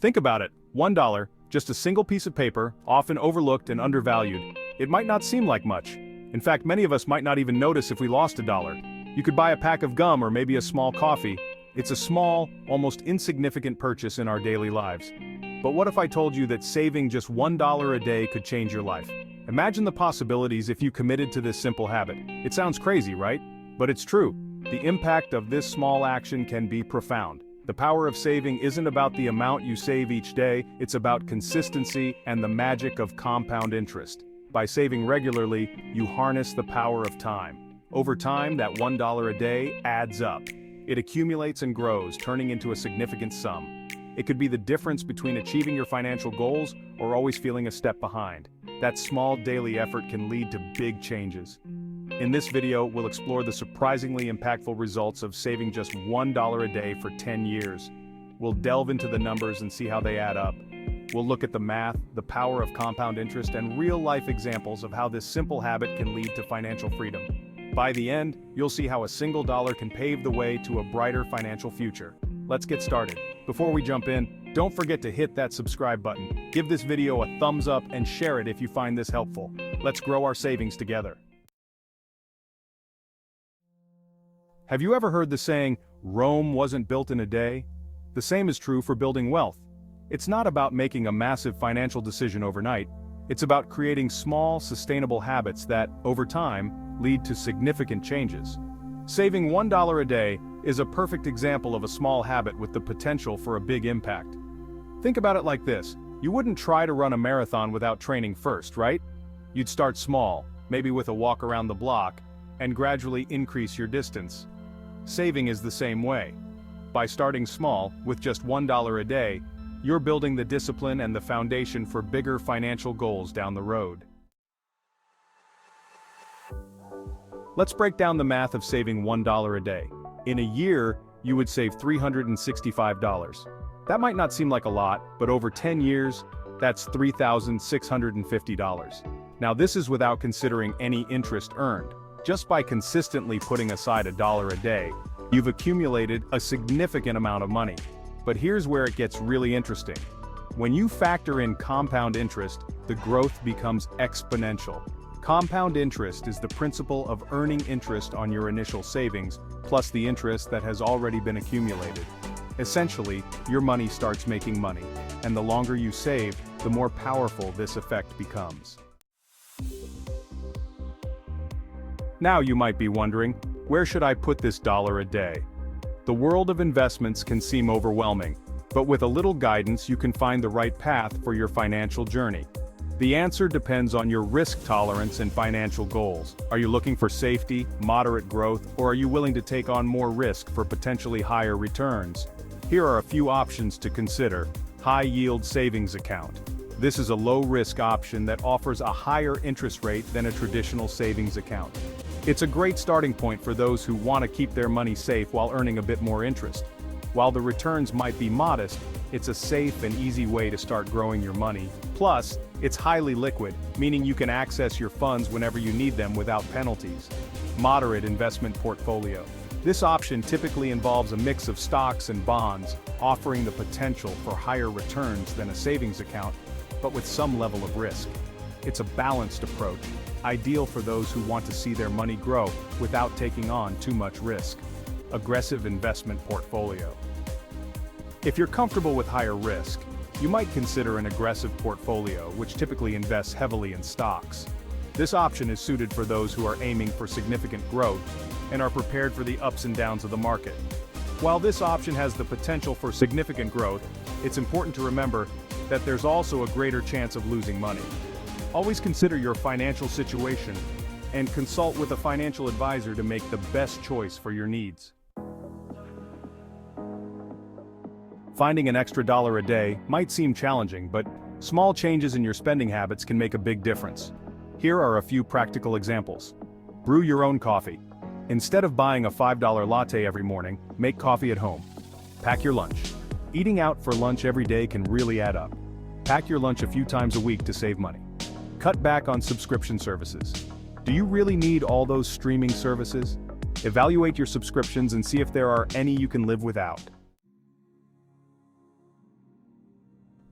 Think about it, $1, just a single piece of paper, often overlooked and undervalued. It might not seem like much. In fact, many of us might not even notice if we lost a dollar. You could buy a pack of gum or maybe a small coffee. It's a small, almost insignificant purchase in our daily lives. But what if I told you that saving just $1 a day could change your life? Imagine the possibilities if you committed to this simple habit. It sounds crazy, right? But it's true. The impact of this small action can be profound. The power of saving isn't about the amount you save each day, it's about consistency and the magic of compound interest. By saving regularly, you harness the power of time. Over time, that $1 a day adds up. It accumulates and grows, turning into a significant sum. It could be the difference between achieving your financial goals or always feeling a step behind. That small daily effort can lead to big changes. In this video, we'll explore the surprisingly impactful results of saving just $1 a day for 10 years. We'll delve into the numbers and see how they add up. We'll look at the math, the power of compound interest, and real-life examples of how this simple habit can lead to financial freedom. By the end, you'll see how a single dollar can pave the way to a brighter financial future. Let's get started. Before we jump in, don't forget to hit that subscribe button. Give this video a thumbs up and share it if you find this helpful. Let's grow our savings together. Have you ever heard the saying, Rome wasn't built in a day? The same is true for building wealth. It's not about making a massive financial decision overnight. It's about creating small, sustainable habits that, over time, lead to significant changes. Saving $1 a day is a perfect example of a small habit with the potential for a big impact. Think about it like this. You wouldn't try to run a marathon without training first, right? You'd start small, maybe with a walk around the block, and gradually increase your distance. Saving is the same way. By starting small, with just $1 a day, you're building the discipline and the foundation for bigger financial goals down the road. Let's break down the math of saving $1 a day. In a year, you would save $365. That might not seem like a lot, but over 10 years, that's $3,650. Now this is without considering any interest earned. Just by consistently putting aside $1 a day, you've accumulated a significant amount of money. But here's where it gets really interesting. When you factor in compound interest, the growth becomes exponential. Compound interest is the principle of earning interest on your initial savings, plus the interest that has already been accumulated. Essentially, your money starts making money, and the longer you save, the more powerful this effect becomes. Now you might be wondering, where should I put this dollar a day? The world of investments can seem overwhelming, but with a little guidance you can find the right path for your financial journey. The answer depends on your risk tolerance and financial goals. Are you looking for safety, moderate growth, or are you willing to take on more risk for potentially higher returns? Here are a few options to consider. High-yield savings account. This is a low-risk option that offers a higher interest rate than a traditional savings account. It's a great starting point for those who want to keep their money safe while earning a bit more interest. While the returns might be modest, it's a safe and easy way to start growing your money. Plus, it's highly liquid, meaning you can access your funds whenever you need them without penalties. Moderate investment portfolio. This option typically involves a mix of stocks and bonds, offering the potential for higher returns than a savings account, but with some level of risk. It's a balanced approach, ideal for those who want to see their money grow without taking on too much risk. Aggressive investment portfolio. If you're comfortable with higher risk, you might consider an aggressive portfolio, which typically invests heavily in stocks. This option is suited for those who are aiming for significant growth and are prepared for the ups and downs of the market. While this option has the potential for significant growth, it's important to remember that there's also a greater chance of losing money. Always consider your financial situation and consult with a financial advisor to make the best choice for your needs. Finding an extra dollar a day might seem challenging, but small changes in your spending habits can make a big difference. Here are a few practical examples. Brew your own coffee. Instead of buying a $5 latte every morning, make coffee at home. Pack your lunch. Eating out for lunch every day can really add up. Pack your lunch a few times a week to save money. Cut back on subscription services. Do you really need all those streaming services? Evaluate your subscriptions and see if there are any you can live without.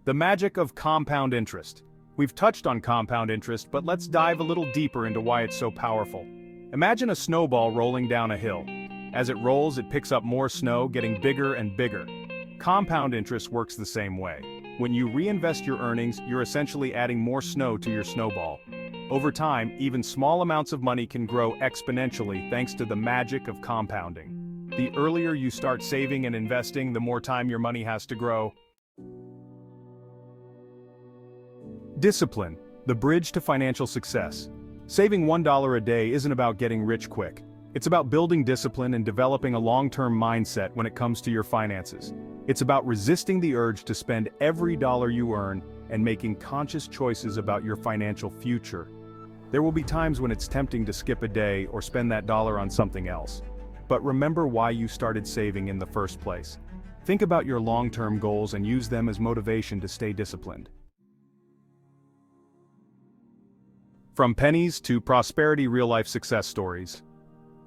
The magic of compound interest. We've touched on compound interest, but let's dive a little deeper into why it's so powerful. Imagine a snowball rolling down a hill. As it rolls, it picks up more snow, getting bigger and bigger. Compound interest works the same way. When you reinvest your earnings, you're essentially adding more snow to your snowball. Over time, even small amounts of money can grow exponentially thanks to the magic of compounding. The earlier you start saving and investing, the more time your money has to grow. Discipline, the bridge to financial success. Saving $1 a day isn't about getting rich quick. It's about building discipline and developing a long-term mindset when it comes to your finances. It's about resisting the urge to spend every dollar you earn and making conscious choices about your financial future. There will be times when it's tempting to skip a day or spend that dollar on something else. But remember why you started saving in the first place. Think about your long-term goals and use them as motivation to stay disciplined. From pennies to prosperity real-life success stories.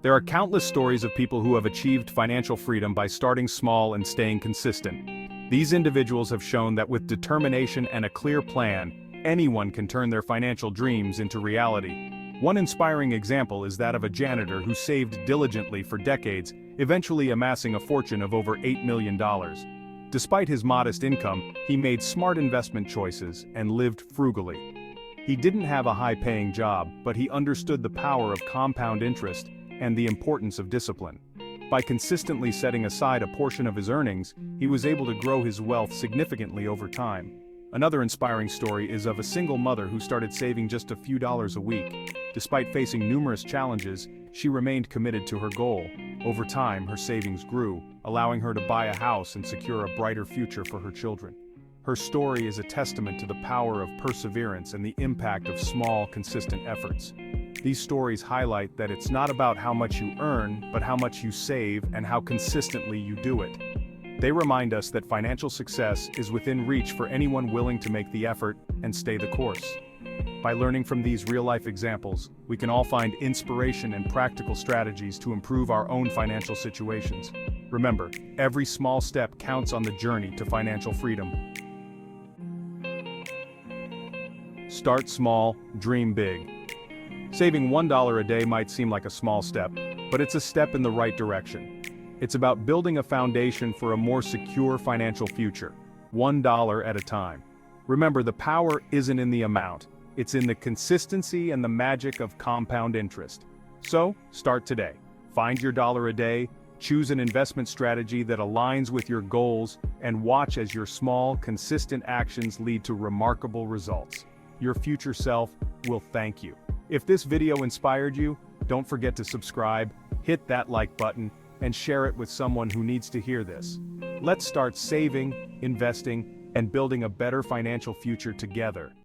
There are countless stories of people who have achieved financial freedom by starting small and staying consistent. These individuals have shown that with determination and a clear plan, anyone can turn their financial dreams into reality. One inspiring example is that of a janitor who saved diligently for decades, eventually amassing a fortune of over $8 million. Despite his modest income, he made smart investment choices and lived frugally. He didn't have a high-paying job, but he understood the power of compound interest and the importance of discipline. By consistently setting aside a portion of his earnings, he was able to grow his wealth significantly over time. Another inspiring story is of a single mother who started saving just a few dollars a week. Despite facing numerous challenges, she remained committed to her goal. Over time, her savings grew, allowing her to buy a house and secure a brighter future for her children. Her story is a testament to the power of perseverance and the impact of small, consistent efforts. These stories highlight that it's not about how much you earn, but how much you save and how consistently you do it. They remind us that financial success is within reach for anyone willing to make the effort and stay the course. By learning from these real-life examples, we can all find inspiration and practical strategies to improve our own financial situations. Remember, every small step counts on the journey to financial freedom. Start small, dream big. Saving $1 a day might seem like a small step, but it's a step in the right direction. It's about building a foundation for a more secure financial future, $1 at a time. Remember, the power isn't in the amount, it's in the consistency and the magic of compound interest. So, start today. Find your dollar a day, choose an investment strategy that aligns with your goals, and watch as your small, consistent actions lead to remarkable results. Your future self will thank you. If this video inspired you, don't forget to subscribe, hit that like button, and share it with someone who needs to hear this. Let's start saving, investing, and building a better financial future together.